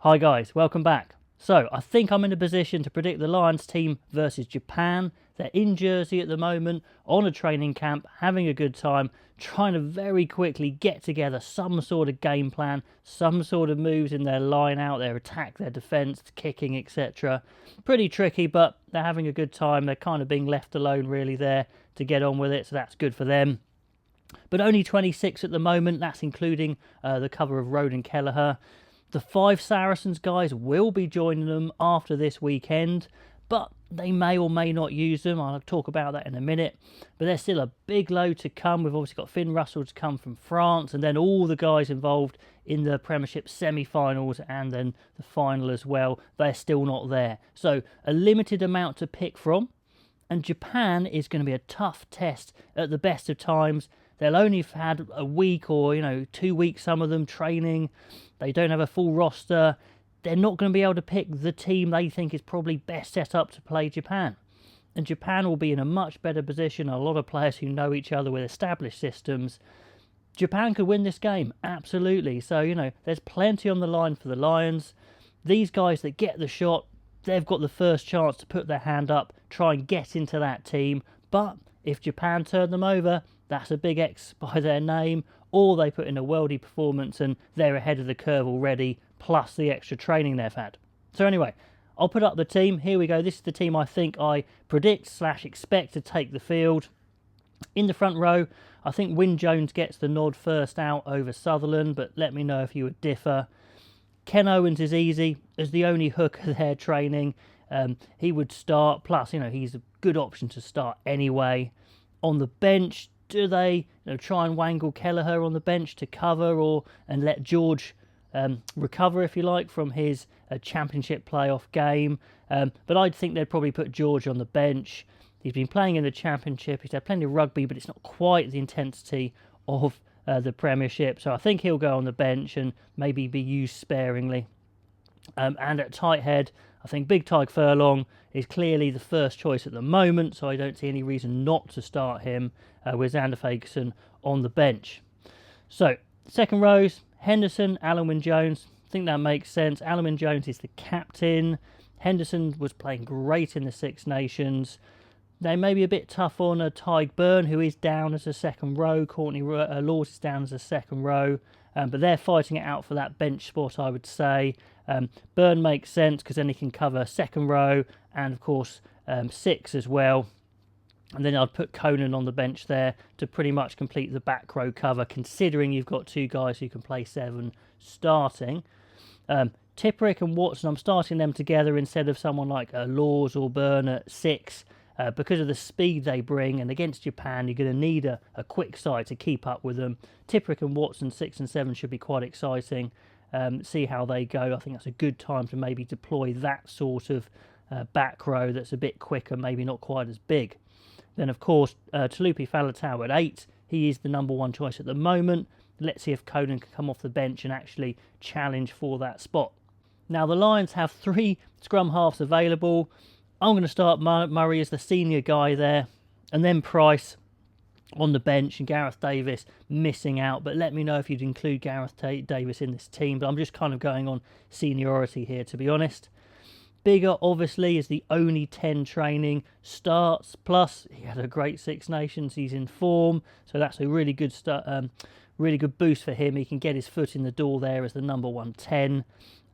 Hi guys, welcome back. So, I think I'm in a position to predict the Lions team versus Japan. They're in Jersey at the moment, on a training camp, having a good time, trying to very quickly get together some sort of game plan, some sort of moves in their line out, their attack, their defence, kicking, etc. Pretty tricky, but they're having a good time. They're kind of being left alone really there to get on with it, so that's good for them. But only 26 at the moment, that's including the cover of Roden Kelleher. The 5 Saracens guys will be joining them after this weekend, but they may or may not use them. I'll talk about that in a minute. But there's still a big load to come. We've obviously got Finn Russell to come from France, and then all the guys involved in the Premiership semi-finals and then the final as well. They're still not there. So a limited amount to pick from. And Japan is going to be a tough test at the best of times. They'll only have had a week or, 2 weeks, some of them, training. They don't have a full roster. They're not going to be able to pick the team they think is probably best set up to play Japan. And Japan will be in a much better position. A lot of players who know each other with established systems. Japan could win this game, absolutely. So, there's plenty on the line for the Lions. These guys that get the shot, they've got the first chance to put their hand up, try and get into that team. But if Japan turn them over, that's a big X by their name, or they put in a worldy performance and they're ahead of the curve already, plus the extra training they've had. So anyway, I'll put up the team. Here we go. This is the team I think I predict/expect to take the field. In the front row, I think Wyn Jones gets the nod first out over Sutherland, but let me know if you would differ. Ken Owens is easy as the only hooker there training. He would start, plus, he's a good option to start anyway. On the bench, do they try and wangle Kelleher on the bench to cover and let George recover, if you like, from his championship playoff game? But I'd think they'd probably put George on the bench. He's been playing in the championship. He's had plenty of rugby, but it's not quite the intensity of the Premiership. So I think he'll go on the bench and maybe be used sparingly. And at tight head, I think Big Tyke Furlong is clearly the first choice at the moment, so I don't see any reason not to start him with Xander Fagerson on the bench. So, second rows, Henderson, Alun Wyn Jones. I think that makes sense. Alun Wyn Jones is the captain. Henderson was playing great in the Six Nations. They may be a bit tough on Tyg Byrne, who is down as a second row. Courtney Laws is down as a second row. But they're fighting it out for that bench spot, I would say. Byrne makes sense because then he can cover second row and, of course, 6 as well. And then I'd put Conan on the bench there to pretty much complete the back row cover, considering you've got 2 guys who can play 7 starting. Tipperick and Watson, I'm starting them together instead of someone like Laws or Byrne at 6. Because of the speed they bring, and against Japan you're going to need a quick side to keep up with them. Tipperick and Watson 6 and 7 should be quite exciting. See how they go. I think that's a good time to maybe deploy that sort of back row that's a bit quicker, maybe not quite as big. Then of course Talupi Faletau at 8. He is the number 1 choice at the moment. Let's see if Conan can come off the bench and actually challenge for that spot. Now the Lions have 3 scrum halves available. I'm going to start Murray as the senior guy there, and then Price on the bench and Gareth Davis missing out. But let me know if you'd include Gareth Davis in this team. But I'm just kind of going on seniority here, to be honest. Bigger, obviously, is the only 10 training starts. Plus, he had a great Six Nations. He's in form, so that's a really good really good boost for him. He can get his foot in the door there as the number 110.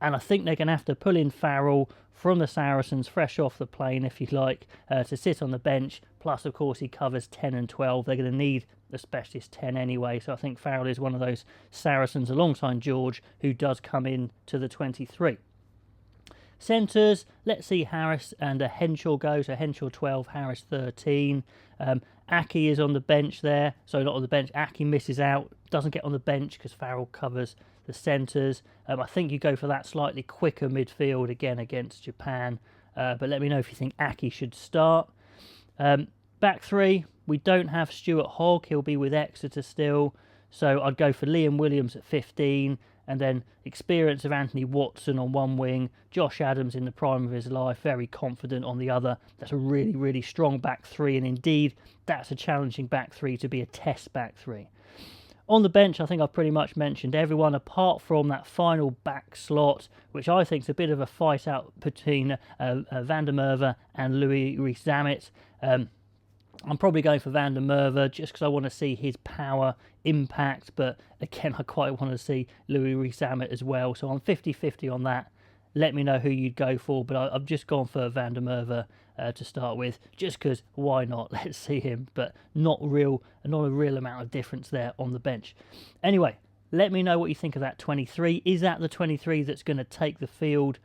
And I think they're going to have to pull in Farrell from the Saracens, fresh off the plane, if you like, to sit on the bench. Plus, of course, he covers 10 and 12. They're going to need the specialist 10 anyway. So I think Farrell is one of those Saracens alongside George who does come in to the 23. Centres, let's see Harris and Henshaw go. So Henshaw 12, Harris 13. Aki is on the bench there. So not on the bench. Aki misses out. Doesn't get on the bench because Farrell covers the centres. I think you go for that slightly quicker midfield again against Japan. But let me know if you think Aki should start. Back 3, we don't have Stuart Hogg. He'll be with Exeter still. So I'd go for Liam Williams at 15. And then experience of Anthony Watson on one wing. Josh Adams in the prime of his life. Very confident on the other. That's a really, really strong back 3. And indeed, that's a challenging back 3 to be a test back 3. On the bench, I think I've pretty much mentioned everyone apart from that final back slot, which I think is a bit of a fight out between Van der Merwe and Louis Rees-Zammit. I'm probably going for Van der Merwe just because I want to see his power impact, but again, I quite want to see Louis Rees-Zammit as well. So I'm 50-50 on that. Let me know who you'd go for, but I've just gone for Van der Merwe to start with, just because why not? Let's see him, but not a real amount of difference there on the bench. Anyway, let me know what you think of that 23. Is that the 23 that's going to take the field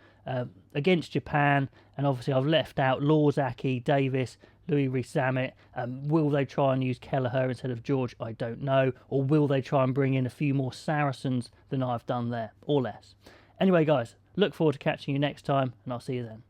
against Japan? And obviously I've left out Lawsacki, Davis, Louis Rees-Zammit. Will they try and use Kelleher instead of George? I don't know. Or will they try and bring in a few more Saracens than I've done there, or less? Anyway, guys, look forward to catching you next time, and I'll see you then.